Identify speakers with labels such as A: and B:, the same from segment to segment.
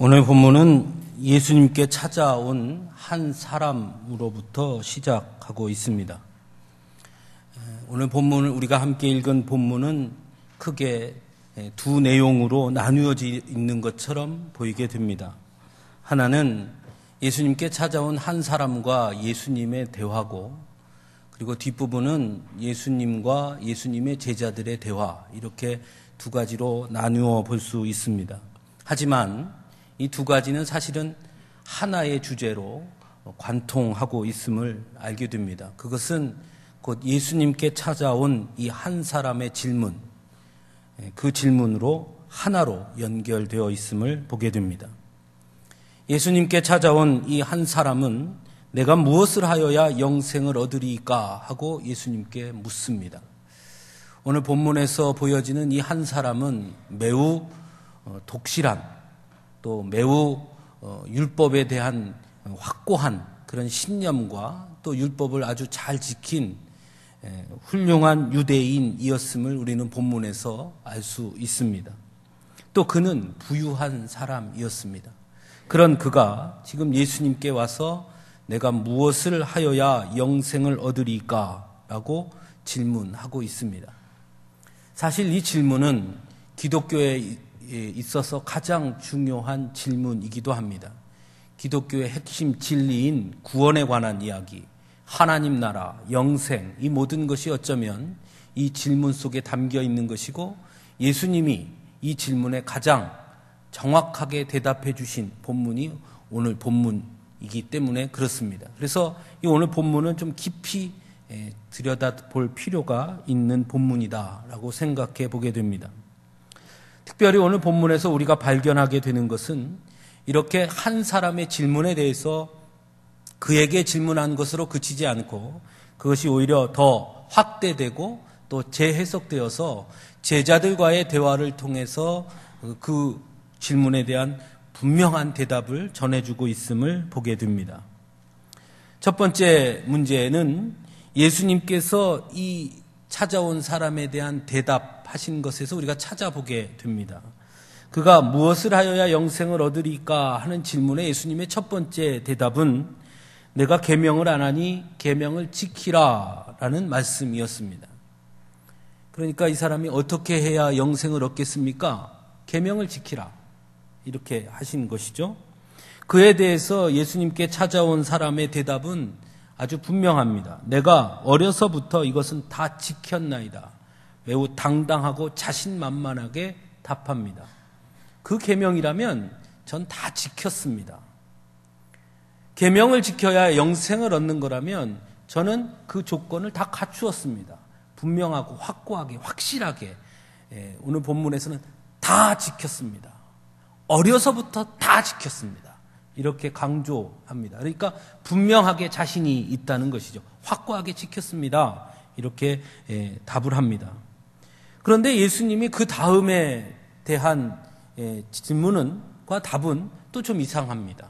A: 오늘 본문은 예수님께 찾아온 한 사람으로부터 시작하고 있습니다. 오늘 본문을 우리가 함께 읽은 본문은 크게 두 내용으로 나누어져 있는 것처럼 보이게 됩니다. 하나는 예수님께 찾아온 한 사람과 예수님의 대화고, 그리고 뒷부분은 예수님과 예수님의 제자들의 대화, 이렇게 두 가지로 나누어 볼 수 있습니다. 하지만 이 두 가지는 사실은 하나의 주제로 관통하고 있음을 알게 됩니다. 그것은 곧 예수님께 찾아온 이 한 사람의 질문, 그 질문으로 하나로 연결되어 있음을 보게 됩니다. 예수님께 찾아온 이 한 사람은 내가 무엇을 하여야 영생을 얻으리까 하고 예수님께 묻습니다. 오늘 본문에서 보여지는 이 한 사람은 매우 독실한, 또 매우 율법에 대한 확고한 그런 신념과 또 율법을 아주 잘 지킨 훌륭한 유대인이었음을 우리는 본문에서 알 수 있습니다. 또 그는 부유한 사람이었습니다. 그런 그가 지금 예수님께 와서 내가 무엇을 하여야 영생을 얻으리까? 라고 질문하고 있습니다. 사실 이 질문은 기독교에 있어서 가장 중요한 질문이기도 합니다. 기독교의 핵심 진리인 구원에 관한 이야기, 하나님 나라, 영생, 이 모든 것이 어쩌면 이 질문 속에 담겨 있는 것이고, 예수님이 이 질문에 가장 정확하게 대답해 주신 본문이 오늘 본문이기 때문에 그렇습니다. 그래서 이 오늘 본문은 좀 깊이 들여다볼 필요가 있는 본문이다라고 생각해 보게 됩니다. 특별히 오늘 본문에서 우리가 발견하게 되는 것은 이렇게 한 사람의 질문에 대해서 그에게 질문한 것으로 그치지 않고 그것이 오히려 더 확대되고 또 재해석되어서 제자들과의 대화를 통해서 그 질문에 대한 분명한 대답을 전해주고 있음을 보게 됩니다. 첫 번째 문제는 예수님께서 이 찾아온 사람에 대한 대답하신 것에서 우리가 찾아보게 됩니다. 그가 무엇을 하여야 영생을 얻으리까 하는 질문에 예수님의 첫 번째 대답은 내가 계명을 안 하니 계명을 지키라 라는 말씀이었습니다. 그러니까 이 사람이 어떻게 해야 영생을 얻겠습니까? 계명을 지키라, 이렇게 하신 것이죠. 그에 대해서 예수님께 찾아온 사람의 대답은 아주 분명합니다. 내가 어려서부터 이것은 다 지켰나이다. 매우 당당하고 자신만만하게 답합니다. 그 계명이라면 전 다 지켰습니다. 계명을 지켜야 영생을 얻는 거라면 저는 그 조건을 다 갖추었습니다. 분명하고 확고하게, 확실하게 오늘 본문에서는 다 지켰습니다. 어려서부터 다 지켰습니다. 이렇게 강조합니다. 그러니까 분명하게 자신이 있다는 것이죠. 확고하게 지켰습니다. 이렇게 답을 합니다. 그런데 예수님이 그 다음에 대한 질문과 답은 또 좀 이상합니다.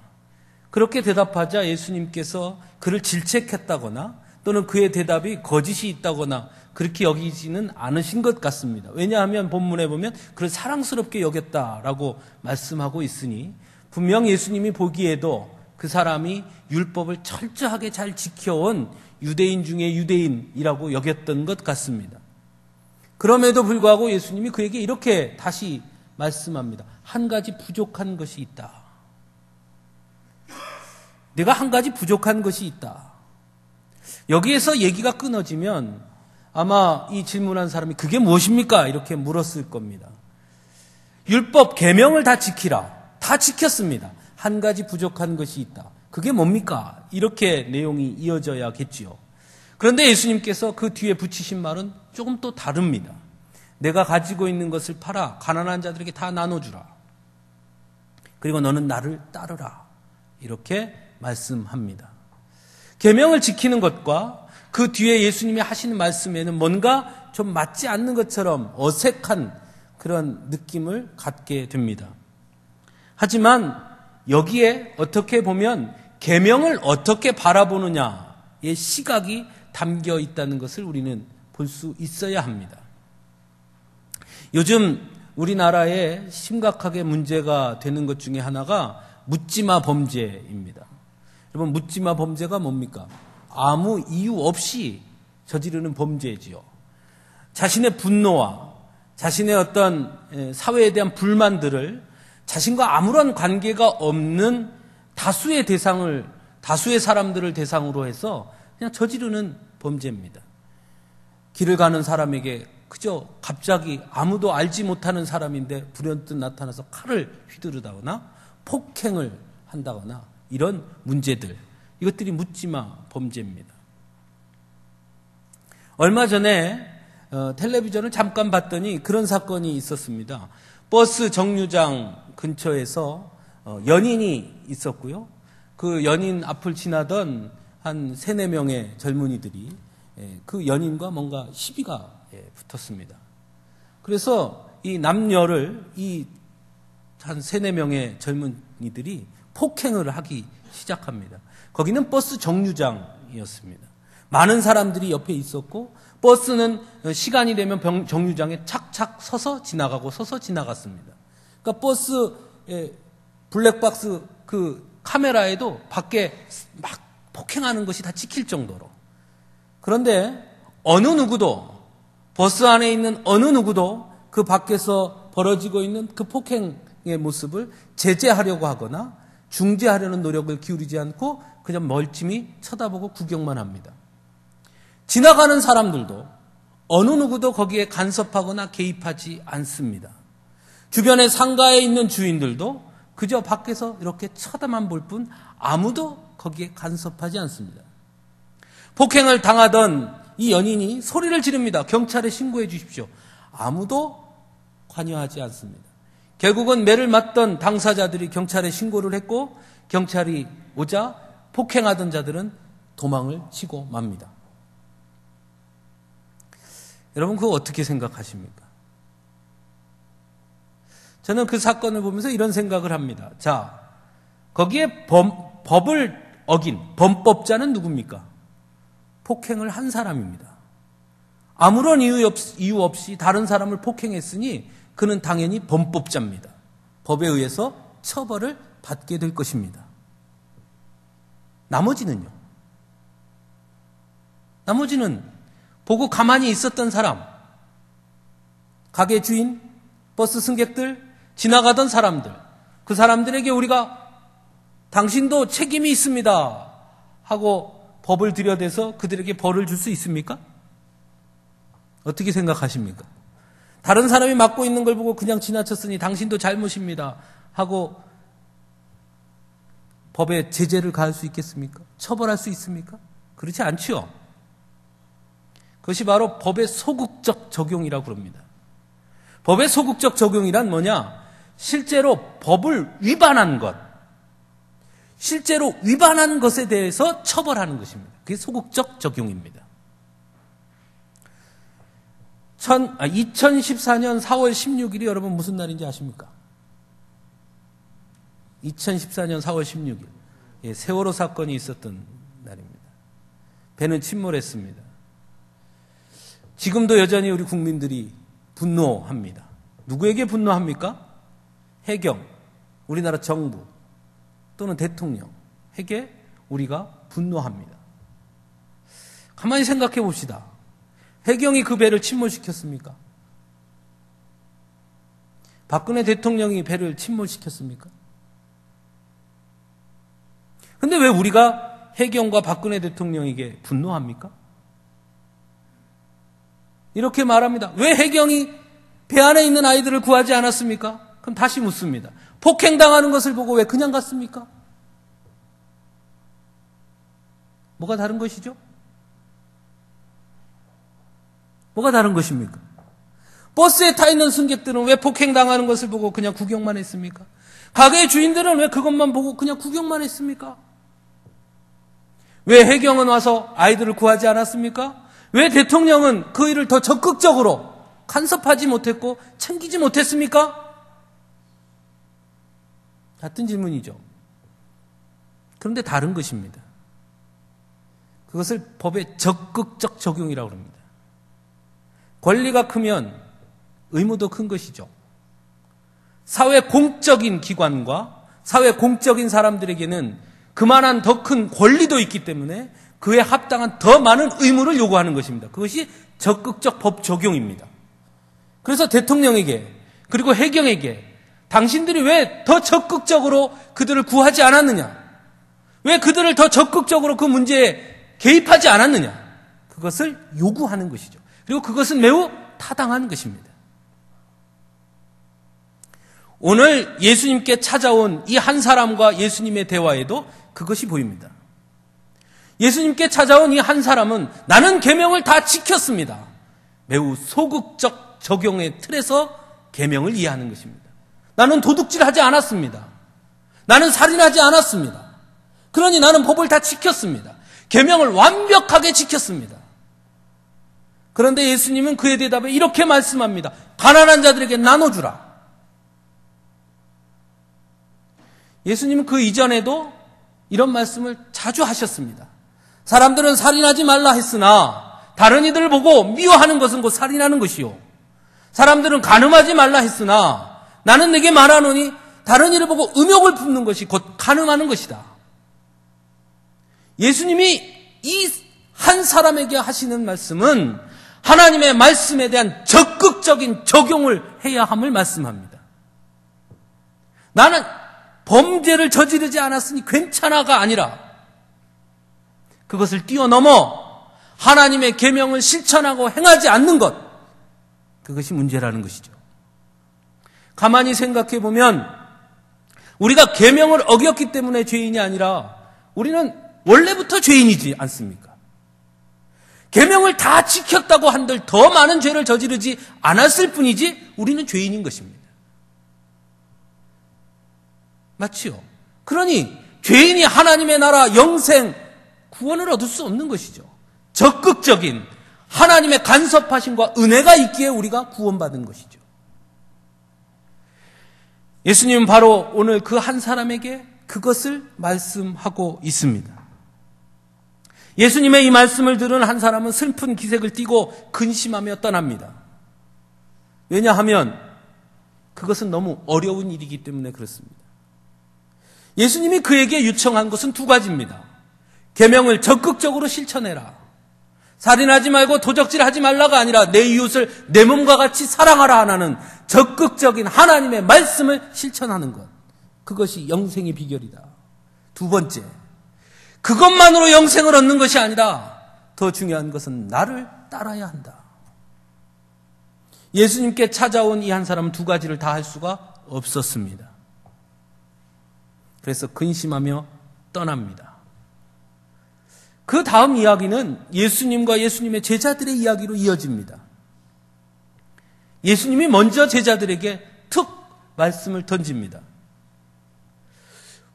A: 그렇게 대답하자 예수님께서 그를 질책했다거나 또는 그의 대답이 거짓이 있다거나 그렇게 여기지는 않으신 것 같습니다. 왜냐하면 본문에 보면 그를 사랑스럽게 여겼다라고 말씀하고 있으니 분명 예수님이 보기에도 그 사람이 율법을 철저하게 잘 지켜온 유대인 중에 유대인이라고 여겼던 것 같습니다. 그럼에도 불구하고 예수님이 그에게 이렇게 다시 말씀합니다. 한 가지 부족한 것이 있다. 내가 한 가지 부족한 것이 있다. 여기에서 얘기가 끊어지면 아마 이 질문한 사람이 그게 무엇입니까? 이렇게 물었을 겁니다. 율법 계명을 다 지키라. 다 지켰습니다. 한 가지 부족한 것이 있다. 그게 뭡니까? 이렇게 내용이 이어져야겠지요. 그런데 예수님께서 그 뒤에 붙이신 말은 조금 또 다릅니다. 내가 가지고 있는 것을 팔아 가난한 자들에게 다 나눠주라. 그리고 너는 나를 따르라. 이렇게 말씀합니다. 계명을 지키는 것과 그 뒤에 예수님이 하시는 말씀에는 뭔가 좀 맞지 않는 것처럼 어색한 그런 느낌을 갖게 됩니다. 하지만 여기에 어떻게 보면 계명을 어떻게 바라보느냐의 시각이 담겨 있다는 것을 우리는 볼 수 있어야 합니다. 요즘 우리나라에 심각하게 문제가 되는 것 중에 하나가 묻지마 범죄입니다. 여러분, 묻지마 범죄가 뭡니까? 아무 이유 없이 저지르는 범죄지요. 자신의 분노와 자신의 어떤 사회에 대한 불만들을 자신과 아무런 관계가 없는 다수의 사람들을 대상으로 해서 그냥 저지르는 범죄입니다. 길을 가는 사람에게 그저 갑자기 아무도 알지 못하는 사람인데 불현듯 나타나서 칼을 휘두르다거나 폭행을 한다거나 이런 문제들, 이것들이 묻지마 범죄입니다. 얼마 전에 텔레비전을 잠깐 봤더니 그런 사건이 있었습니다. 버스 정류장 근처에서 연인이 있었고요. 그 연인 앞을 지나던 한 3, 4명의 젊은이들이 그 연인과 뭔가 시비가 붙었습니다. 그래서 이 남녀를 한 3, 4명의 젊은이들이 폭행을 하기 시작합니다. 거기는 버스 정류장이었습니다. 많은 사람들이 옆에 있었고 버스는 시간이 되면 정류장에 착착 서서 지나갔습니다. 그러니까 버스의 블랙박스 그 카메라에도 밖에 막 폭행하는 것이 다 찍힐 정도로. 그런데 어느 누구도, 버스 안에 있는 어느 누구도 그 밖에서 벌어지고 있는 그 폭행의 모습을 제재하려고 하거나 중재하려는 노력을 기울이지 않고 그냥 멀찌미 쳐다보고 구경만 합니다. 지나가는 사람들도 어느 누구도 거기에 간섭하거나 개입하지 않습니다. 주변에 상가에 있는 주인들도 그저 밖에서 이렇게 쳐다만 볼 뿐 아무도 거기에 간섭하지 않습니다. 폭행을 당하던 이 연인이 소리를 지릅니다. 경찰에 신고해 주십시오. 아무도 관여하지 않습니다. 결국은 매를 맞던 당사자들이 경찰에 신고를 했고 경찰이 오자 폭행하던 자들은 도망을 치고 맙니다. 여러분, 그거 어떻게 생각하십니까? 저는 그 사건을 보면서 이런 생각을 합니다. 자, 거기에 법을 어긴 범법자는 누굽니까? 폭행을 한 사람입니다. 아무런 이유 없이 다른 사람을 폭행했으니 그는 당연히 범법자입니다. 법에 의해서 처벌을 받게 될 것입니다. 나머지는 보고 가만히 있었던 사람, 가게 주인, 버스 승객들, 지나가던 사람들, 그 사람들에게 우리가 당신도 책임이 있습니다 하고 법을 들여대서 그들에게 벌을 줄 수 있습니까? 어떻게 생각하십니까? 다른 사람이 맡고 있는 걸 보고 그냥 지나쳤으니 당신도 잘못입니다 하고 법에 제재를 가할 수 있겠습니까? 처벌할 수 있습니까? 그렇지 않지요. 그것이 바로 법의 소극적 적용이라고 그럽니다. 법의 소극적 적용이란 뭐냐? 실제로 법을 위반한 것, 실제로 위반한 것에 대해서 처벌하는 것입니다. 그게 소극적 적용입니다. 2014년 4월 16일이 여러분 무슨 날인지 아십니까? 2014년 4월 16일. 세월호 사건이 있었던 날입니다. 배는 침몰했습니다. 지금도 여전히 우리 국민들이 분노합니다. 누구에게 분노합니까? 해경, 우리나라 정부 또는 대통령에게 우리가 분노합니다. 가만히 생각해 봅시다. 해경이 그 배를 침몰시켰습니까? 박근혜 대통령이 배를 침몰시켰습니까? 근데 왜 우리가 해경과 박근혜 대통령에게 분노합니까? 이렇게 말합니다. 왜 해경이 배 안에 있는 아이들을 구하지 않았습니까? 그럼 다시 묻습니다. 폭행당하는 것을 보고 왜 그냥 갔습니까? 뭐가 다른 것이죠? 뭐가 다른 것입니까? 버스에 타 있는 승객들은 왜 폭행당하는 것을 보고 그냥 구경만 했습니까? 가게의 주인들은 왜 그것만 보고 그냥 구경만 했습니까? 왜 해경은 와서 아이들을 구하지 않았습니까? 왜 대통령은 그 일을 더 적극적으로 간섭하지 못했고 챙기지 못했습니까? 같은 질문이죠. 그런데 다른 것입니다. 그것을 법의 적극적 적용이라고 합니다. 권리가 크면 의무도 큰 것이죠. 사회 공적인 기관과 사회 공적인 사람들에게는 그만한 더 큰 권리도 있기 때문에 그에 합당한 더 많은 의무를 요구하는 것입니다. 그것이 적극적 법 적용입니다. 그래서 대통령에게 그리고 해경에게 당신들이 왜 더 적극적으로 그들을 구하지 않았느냐? 왜 그들을 더 적극적으로 그 문제에 개입하지 않았느냐? 그것을 요구하는 것이죠. 그리고 그것은 매우 타당한 것입니다. 오늘 예수님께 찾아온 이 한 사람과 예수님의 대화에도 그것이 보입니다. 예수님께 찾아온 이 한 사람은 나는 계명을 다 지켰습니다. 매우 소극적 적용의 틀에서 계명을 이해하는 것입니다. 나는 도둑질하지 않았습니다. 나는 살인하지 않았습니다. 그러니 나는 법을 다 지켰습니다. 계명을 완벽하게 지켰습니다. 그런데 예수님은 그의 대답에 이렇게 말씀합니다. 가난한 자들에게 나눠주라. 예수님은 그 이전에도 이런 말씀을 자주 하셨습니다. 사람들은 살인하지 말라 했으나 다른 이들을 보고 미워하는 것은 곧 살인하는 것이요. 사람들은 간음하지 말라 했으나 나는 내게 말하노니 다른 이를 보고 음욕을 품는 것이 곧 간음하는 것이다. 예수님이 이 한 사람에게 하시는 말씀은 하나님의 말씀에 대한 적극적인 적용을 해야 함을 말씀합니다. 나는 범죄를 저지르지 않았으니 괜찮아가 아니라 그것을 뛰어넘어 하나님의 계명을 실천하고 행하지 않는 것, 그것이 문제라는 것이죠. 가만히 생각해 보면 우리가 계명을 어겼기 때문에 죄인이 아니라 우리는 원래부터 죄인이지 않습니까? 계명을 다 지켰다고 한들 더 많은 죄를 저지르지 않았을 뿐이지 우리는 죄인인 것입니다. 맞지요? 그러니 죄인이 하나님의 나라 영생 구원을 얻을 수 없는 것이죠. 적극적인 하나님의 간섭하심과 은혜가 있기에 우리가 구원받은 것이죠. 예수님은 바로 오늘 그 한 사람에게 그것을 말씀하고 있습니다. 예수님의 이 말씀을 들은 한 사람은 슬픈 기색을 띠고 근심하며 떠납니다. 왜냐하면 그것은 너무 어려운 일이기 때문에 그렇습니다. 예수님이 그에게 요청한 것은 두 가지입니다. 계명을 적극적으로 실천해라. 살인하지 말고 도적질하지 말라가 아니라 내 이웃을 내 몸과 같이 사랑하라 하는 적극적인 하나님의 말씀을 실천하는 것. 그것이 영생의 비결이다. 두 번째, 그것만으로 영생을 얻는 것이 아니라 더 중요한 것은 나를 따라야 한다. 예수님께 찾아온 이 한 사람은 두 가지를 다 할 수가 없었습니다. 그래서 근심하며 떠납니다. 그 다음 이야기는 예수님과 예수님의 제자들의 이야기로 이어집니다. 예수님이 먼저 제자들에게 툭 말씀을 던집니다.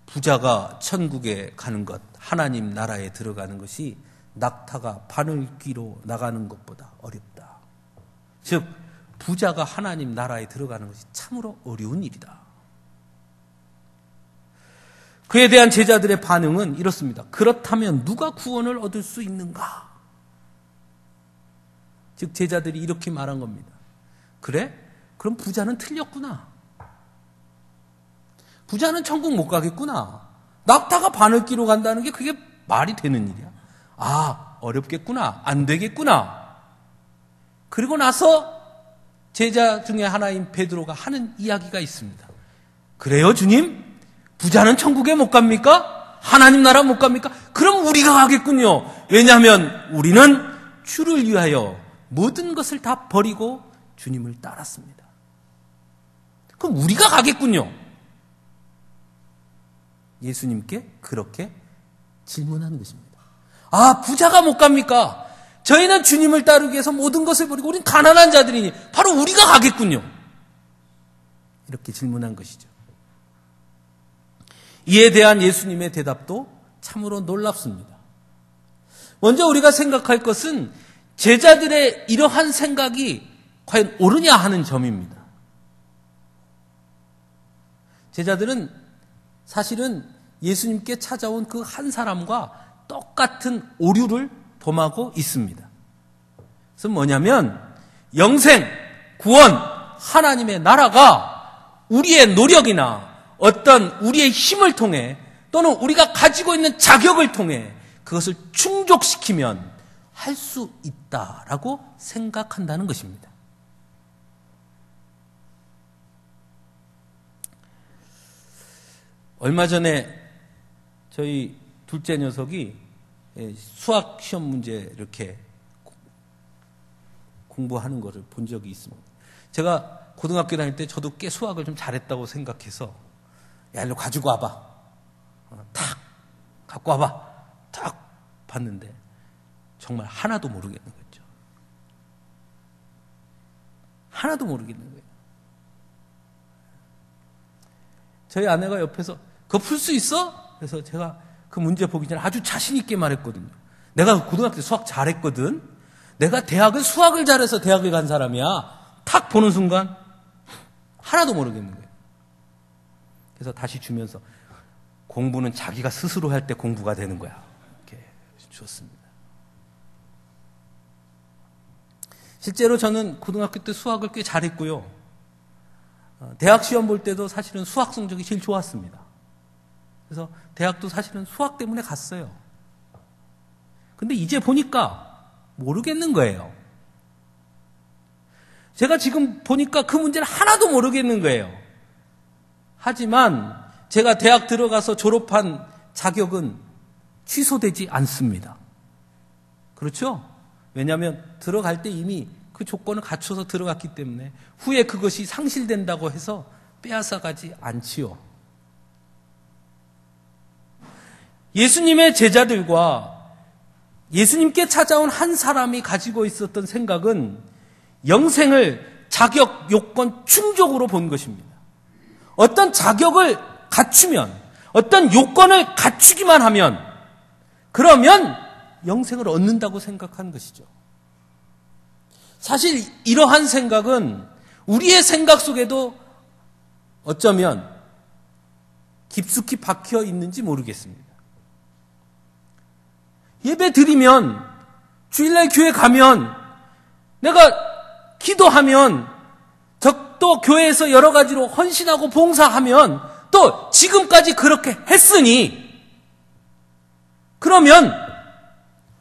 A: 부자가 천국에 가는 것, 하나님 나라에 들어가는 것이 낙타가 바늘귀로 나가는 것보다 어렵다. 즉, 부자가 하나님 나라에 들어가는 것이 참으로 어려운 일이다. 그에 대한 제자들의 반응은 이렇습니다. 그렇다면 누가 구원을 얻을 수 있는가? 즉, 제자들이 이렇게 말한 겁니다. 그래? 그럼 부자는 틀렸구나. 부자는 천국 못 가겠구나. 낙타가 바늘귀로 간다는 게 그게 말이 되는 일이야. 아, 어렵겠구나. 안 되겠구나. 그리고 나서 제자 중에 하나인 베드로가 하는 이야기가 있습니다. 그래요, 주님? 부자는 천국에 못 갑니까? 하나님 나라 못 갑니까? 그럼 우리가 가겠군요. 왜냐하면 우리는 주를 위하여 모든 것을 다 버리고 주님을 따랐습니다. 그럼 우리가 가겠군요. 예수님께 그렇게 질문하는 것입니다. 아, 부자가 못 갑니까? 저희는 주님을 따르기 위해서 모든 것을 버리고 우린 가난한 자들이니 바로 우리가 가겠군요. 이렇게 질문한 것이죠. 이에 대한 예수님의 대답도 참으로 놀랍습니다. 먼저 우리가 생각할 것은 제자들의 이러한 생각이 과연 옳으냐 하는 점입니다. 제자들은 사실은 예수님께 찾아온 그 한 사람과 똑같은 오류를 범하고 있습니다. 그래서 뭐냐면 영생, 구원, 하나님의 나라가 우리의 노력이나 어떤 우리의 힘을 통해 또는 우리가 가지고 있는 자격을 통해 그것을 충족시키면 할 수 있다라고 생각한다는 것입니다. 얼마 전에 저희 둘째 녀석이 수학 시험 문제 이렇게 공부하는 것을 본 적이 있습니다. 제가 고등학교 다닐 때 저도 꽤 수학을 좀 잘했다고 생각해서 야, 일로 가지고 와봐. 탁 갖고 와봐. 탁 봤는데 정말 하나도 모르겠는 거죠. 하나도 모르겠는 거예요. 저희 아내가 옆에서 그거 풀 수 있어? 그래서 제가 그 문제 보기 전에 아주 자신 있게 말했거든요. 내가 고등학교 때 수학 잘했거든. 내가 대학을 수학을 잘해서 대학에 간 사람이야. 탁 보는 순간 하나도 모르겠는 거예요. 그래서 다시 주면서 공부는 자기가 스스로 할 때 공부가 되는 거야. 이렇게 줬습니다. 실제로 저는 고등학교 때 수학을 꽤 잘했고요. 대학 시험 볼 때도 사실은 수학 성적이 제일 좋았습니다. 그래서 대학도 사실은 수학 때문에 갔어요. 근데 이제 보니까 모르겠는 거예요. 제가 지금 보니까 그 문제를 하나도 모르겠는 거예요. 하지만 제가 대학 들어가서 졸업한 자격은 취소되지 않습니다. 그렇죠? 왜냐하면 들어갈 때 이미 그 조건을 갖춰서 들어갔기 때문에 후에 그것이 상실된다고 해서 빼앗아가지 않지요. 예수님의 제자들과 예수님께 찾아온 한 사람이 가지고 있었던 생각은 영생을 자격 요건 충족으로 본 것입니다. 어떤 자격을 갖추면, 어떤 요건을 갖추기만 하면, 그러면 영생을 얻는다고 생각한 것이죠. 사실 이러한 생각은 우리의 생각 속에도 어쩌면 깊숙이 박혀 있는지 모르겠습니다. 예배 드리면, 주일날 교회 가면, 내가 기도하면, 또 교회에서 여러 가지로 헌신하고 봉사하면, 또 지금까지 그렇게 했으니, 그러면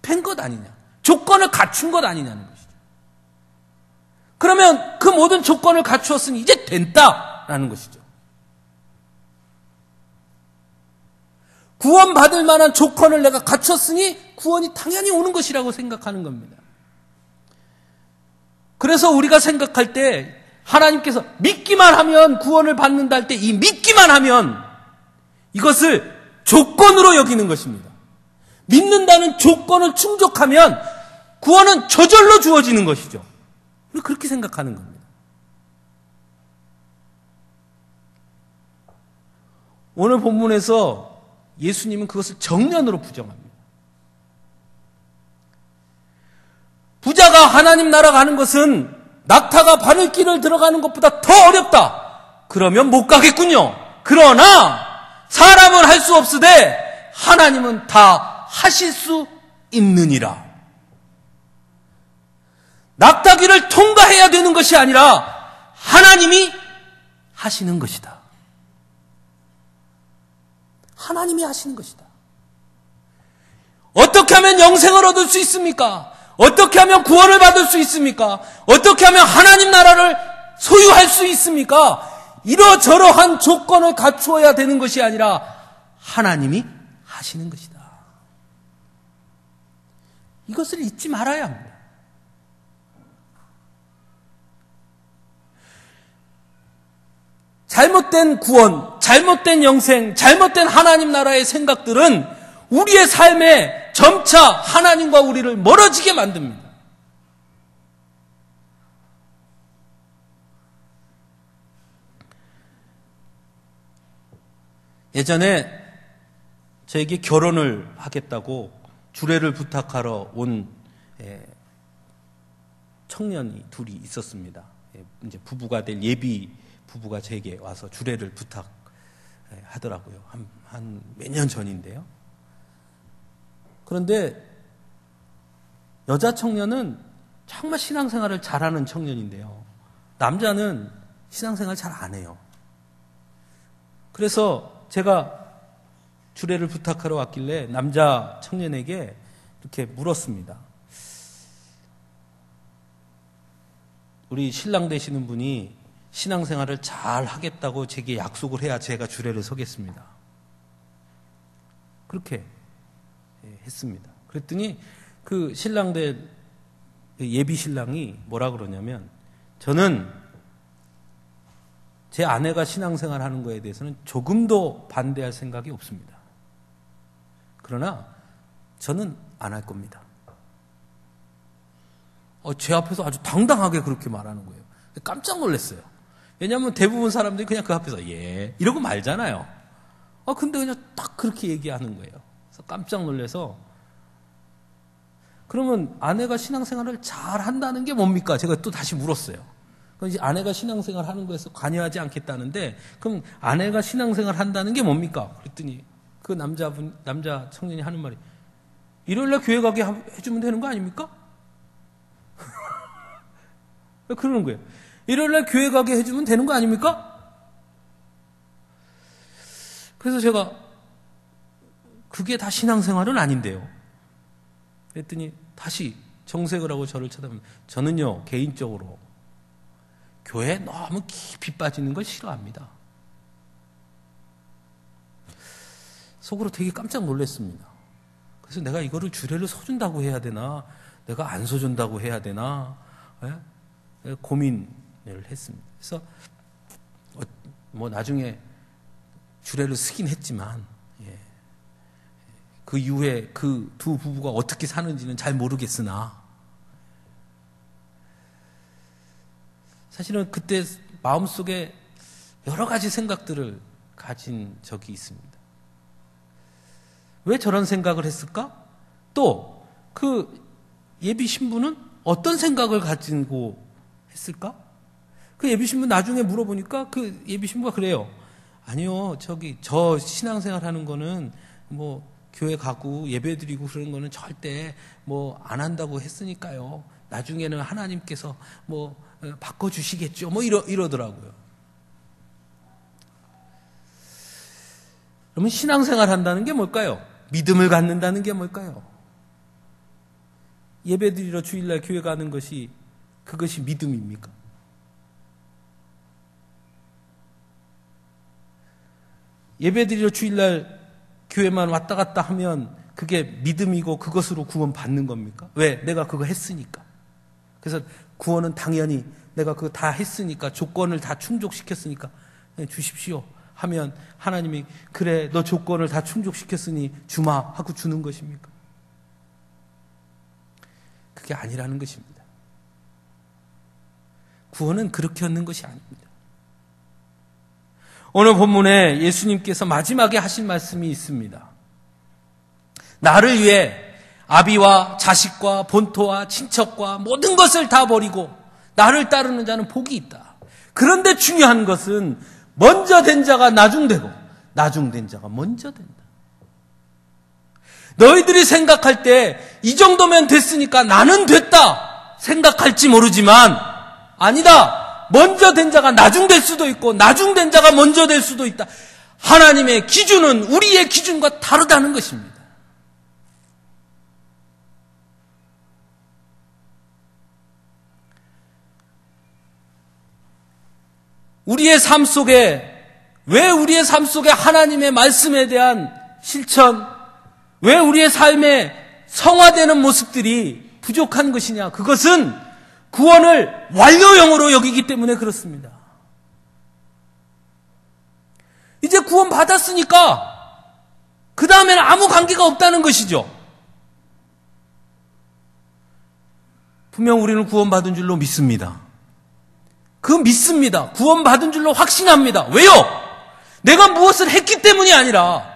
A: 된 것 아니냐, 조건을 갖춘 것 아니냐는 것이죠. 그러면 그 모든 조건을 갖추었으니 이제 된다라는 것이죠. 구원받을 만한 조건을 내가 갖췄으니 구원이 당연히 오는 것이라고 생각하는 겁니다. 그래서 우리가 생각할 때 하나님께서 믿기만 하면 구원을 받는다 할 때 이 믿기만 하면 이것을 조건으로 여기는 것입니다. 믿는다는 조건을 충족하면 구원은 저절로 주어지는 것이죠. 우리가 그렇게 생각하는 겁니다. 오늘 본문에서 예수님은 그것을 정면으로 부정합니다. 부자가 하나님 나라 가는 것은 낙타가 바늘길을 들어가는 것보다 더 어렵다. 그러면 못 가겠군요. 그러나 사람은 할 수 없으되 하나님은 다 하실 수 있느니라. 낙타길을 통과해야 되는 것이 아니라 하나님이 하시는 것이다. 하나님이 하시는 것이다. 어떻게 하면 영생을 얻을 수 있습니까? 어떻게 하면 구원을 받을 수 있습니까? 어떻게 하면 하나님 나라를 소유할 수 있습니까? 이러저러한 조건을 갖추어야 되는 것이 아니라 하나님이 하시는 것이다. 이것을 잊지 말아야 합니다. 잘못된 구원, 잘못된 영생, 잘못된 하나님 나라의 생각들은 우리의 삶에 점차 하나님과 우리를 멀어지게 만듭니다. 예전에 저에게 결혼을 하겠다고 주례를 부탁하러 온 청년이 둘이 있었습니다. 이제 부부가 될 예비 부부가 제게 와서 주례를 부탁하더라고요. 한 몇 년 전인데요. 그런데 여자 청년은 정말 신앙생활을 잘하는 청년인데요. 남자는 신앙생활 잘 안 해요. 그래서 제가 주례를 부탁하러 왔길래 남자 청년에게 이렇게 물었습니다. 우리 신랑 되시는 분이 신앙생활을 잘 하겠다고 제게 약속을 해야 제가 주례를 서겠습니다. 그렇게 했습니다. 그랬더니 그 신랑 될 예비 신랑이 뭐라 그러냐면, 저는 제 아내가 신앙생활 하는 거에 대해서는 조금도 반대할 생각이 없습니다. 그러나 저는 안 할 겁니다. 제 앞에서 아주 당당하게 그렇게 말하는 거예요. 깜짝 놀랐어요. 왜냐하면 대부분 사람들이 그냥 그 앞에서 예 이러고 말잖아요. 근데 그냥 딱 그렇게 얘기하는 거예요. 그래서 깜짝 놀라서, 그러면 아내가 신앙생활을 잘 한다는 게 뭡니까? 제가 또 다시 물었어요. 이제 아내가 신앙생활 하는 거에서 관여하지 않겠다는데, 그럼 아내가 신앙생활 한다는 게 뭡니까? 그랬더니 그 남자 청년이 하는 말이, 일요일날 교회 가게 해주면 되는 거 아닙니까? 그러는 거예요. 일요일날 교회 가게 해주면 되는 거 아닙니까? 그래서 제가 그게 다 신앙생활은 아닌데요. 그랬더니 다시 정색을 하고 저를 쳐다보면, 저는요 개인적으로 교회에 너무 깊이 빠지는 걸 싫어합니다. 속으로 되게 깜짝 놀랐습니다. 그래서 내가 이거를 주례를 서준다고 해야 되나, 내가 안 서준다고 해야 되나, 고민을 했습니다. 그래서 나중에 주례를 쓰긴 했지만, 그 이후에 그 두 부부가 어떻게 사는지는 잘 모르겠으나, 사실은 그때 마음속에 여러 가지 생각들을 가진 적이 있습니다. 왜 저런 생각을 했을까? 또 그 예비 신부는 어떤 생각을 가지고 했을까? 그 예비 신부 나중에 물어보니까 그 예비 신부가 그래요. 아니요, 저 신앙생활 하는 거는 교회 가고 예배 드리고 그런 거는 절대 안 한다고 했으니까요. 나중에는 하나님께서 바꿔주시겠죠. 이러더라고요. 그러면 신앙생활 한다는 게 뭘까요? 믿음을 갖는다는 게 뭘까요? 예배 드리러 주일날 교회 가는 그것이 믿음입니까? 예배 드리러 주일날 교회만 왔다 갔다 하면 그게 믿음이고 그것으로 구원 받는 겁니까? 왜? 내가 그거 했으니까. 그래서 구원은 당연히 내가 그거 다 했으니까, 조건을 다 충족시켰으니까 주십시오 하면 하나님이 그래 너 조건을 다 충족시켰으니 주마 하고 주는 것입니까? 그게 아니라는 것입니다. 구원은 그렇게 얻는 것이 아닙니다. 오늘 본문에 예수님께서 마지막에 하신 말씀이 있습니다. 나를 위해 아비와 자식과 본토와 친척과 모든 것을 다 버리고 나를 따르는 자는 복이 있다. 그런데 중요한 것은 먼저 된 자가 나중되고 나중된 자가 먼저 된다. 너희들이 생각할 때 이 정도면 됐으니까 나는 됐다 생각할지 모르지만, 아니다. 먼저 된 자가 나중될 수도 있고 나중된 자가 먼저 될 수도 있다. 하나님의 기준은 우리의 기준과 다르다는 것입니다. 우리의 삶 속에, 왜 우리의 삶 속에 하나님의 말씀에 대한 실천, 왜 우리의 삶에 성화되는 모습들이 부족한 것이냐? 그것은 구원을 완료형으로 여기기 때문에 그렇습니다. 이제 구원 받았으니까 그 다음에는 아무 관계가 없다는 것이죠. 분명 우리는 구원받은 줄로 믿습니다. 믿습니다. 구원받은 줄로 확신합니다. 왜요? 내가 무엇을 했기 때문이 아니라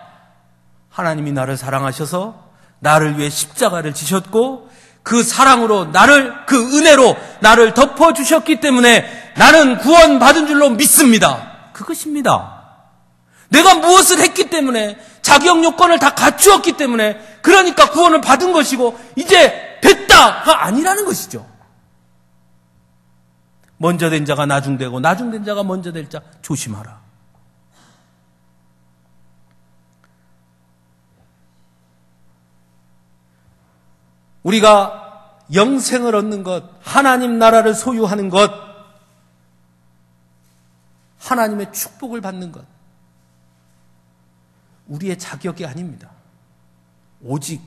A: 하나님이 나를 사랑하셔서 나를 위해 십자가를 지셨고 그 사랑으로 그 은혜로 나를 덮어주셨기 때문에 나는 구원받은 줄로 믿습니다. 그것입니다. 내가 무엇을 했기 때문에, 자격 요건을 다 갖추었기 때문에, 그러니까 구원을 받은 것이고 이제 됐다가 아니라는 것이죠. 먼저 된 자가 나중되고 나중된 자가 먼저 될 자 조심하라. 우리가 영생을 얻는 것, 하나님 나라를 소유하는 것, 하나님의 축복을 받는 것, 우리의 자격이 아닙니다. 오직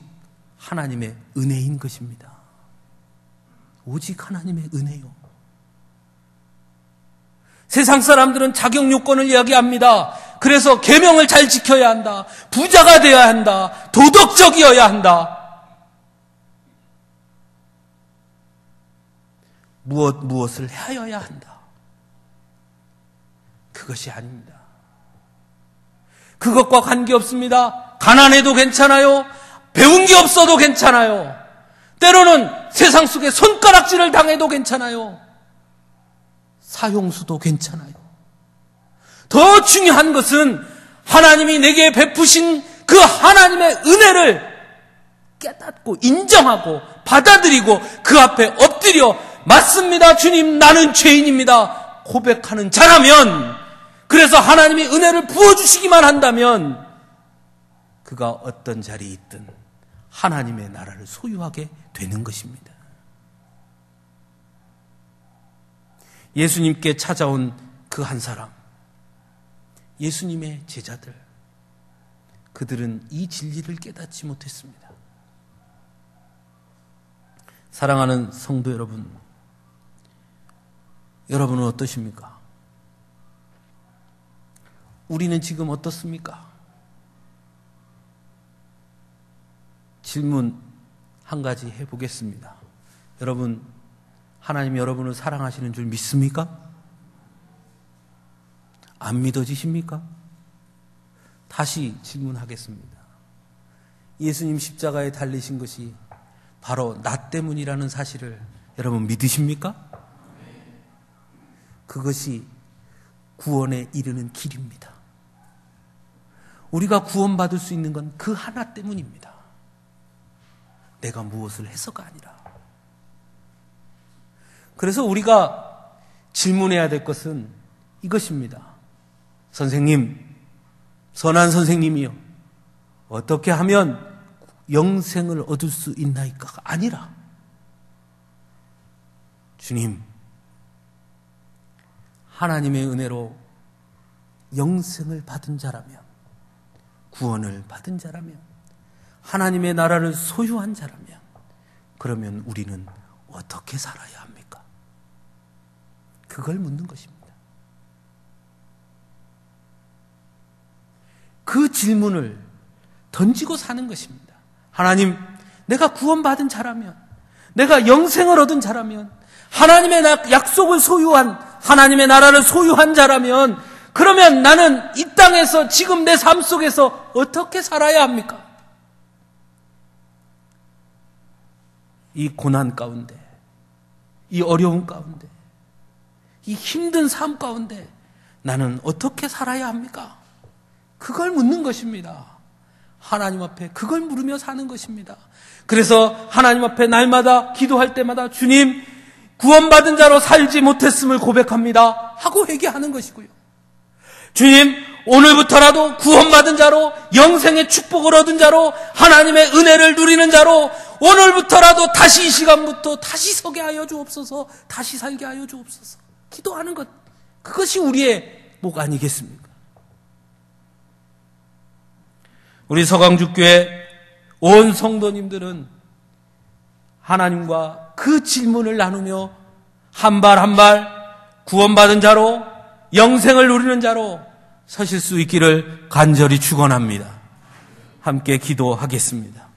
A: 하나님의 은혜인 것입니다. 오직 하나님의 은혜요. 세상 사람들은 자격 요건을 이야기합니다. 그래서 계명을 잘 지켜야 한다. 부자가 되어야 한다. 도덕적이어야 한다. 무엇을 하여야 한다. 그것이 아닙니다. 그것과 관계없습니다. 가난해도 괜찮아요. 배운 게 없어도 괜찮아요. 때로는 세상 속에 손가락질을 당해도 괜찮아요. 사형수도 괜찮아요. 더 중요한 것은 하나님이 내게 베푸신 그 하나님의 은혜를 깨닫고 인정하고 받아들이고 그 앞에 엎드려 맞습니다. 주님, 나는 죄인입니다. 고백하는 자라면, 그래서 하나님이 은혜를 부어주시기만 한다면 그가 어떤 자리에 있든 하나님의 나라를 소유하게 되는 것입니다. 예수님께 찾아온 그 한 사람, 예수님의 제자들, 그들은 이 진리를 깨닫지 못했습니다. 사랑하는 성도 여러분, 여러분은 어떠십니까? 우리는 지금 어떻습니까? 질문 한 가지 해보겠습니다. 여러분, 하나님이 여러분을 사랑하시는 줄 믿습니까? 안 믿어지십니까? 다시 질문하겠습니다. 예수님 십자가에 달리신 것이 바로 나 때문이라는 사실을 여러분 믿으십니까? 그것이 구원에 이르는 길입니다. 우리가 구원받을 수 있는 건 그 하나 때문입니다. 내가 무엇을 해서가 아니라. 그래서 우리가 질문해야 될 것은 이것입니다. 선생님, 선한 선생님이요, 어떻게 하면 영생을 얻을 수 있나이까가 아니라, 주님, 하나님의 은혜로 영생을 받은 자라면, 구원을 받은 자라면, 하나님의 나라를 소유한 자라면, 그러면 우리는 어떻게 살아야 합니까? 그걸 묻는 것입니다. 그 질문을 던지고 사는 것입니다. 하나님, 내가 구원받은 자라면, 내가 영생을 얻은 자라면, 하나님의 약속을 소유한, 하나님의 나라를 소유한 자라면, 그러면 나는 이 땅에서 지금 내 삶 속에서 어떻게 살아야 합니까? 이 고난 가운데, 이 어려움 가운데, 이 힘든 삶 가운데 나는 어떻게 살아야 합니까? 그걸 묻는 것입니다. 하나님 앞에 그걸 물으며 사는 것입니다. 그래서 하나님 앞에 날마다 기도할 때마다 주님, 구원받은 자로 살지 못했음을 고백합니다 하고 회개하는 것이고요. 주님, 오늘부터라도 구원받은 자로, 영생의 축복을 얻은 자로, 하나님의 은혜를 누리는 자로 오늘부터라도 다시 이 시간부터 다시 서게 하여 주옵소서, 다시 살게 하여 주옵소서 기도하는 것, 그것이 우리의 목 아니겠습니까? 우리 서강주교회 온 성도님들은 하나님과 그 질문을 나누며 한 발 한 발 구원받은 자로, 영생을 누리는 자로 서실 수 있기를 간절히 축원합니다. 함께 기도하겠습니다.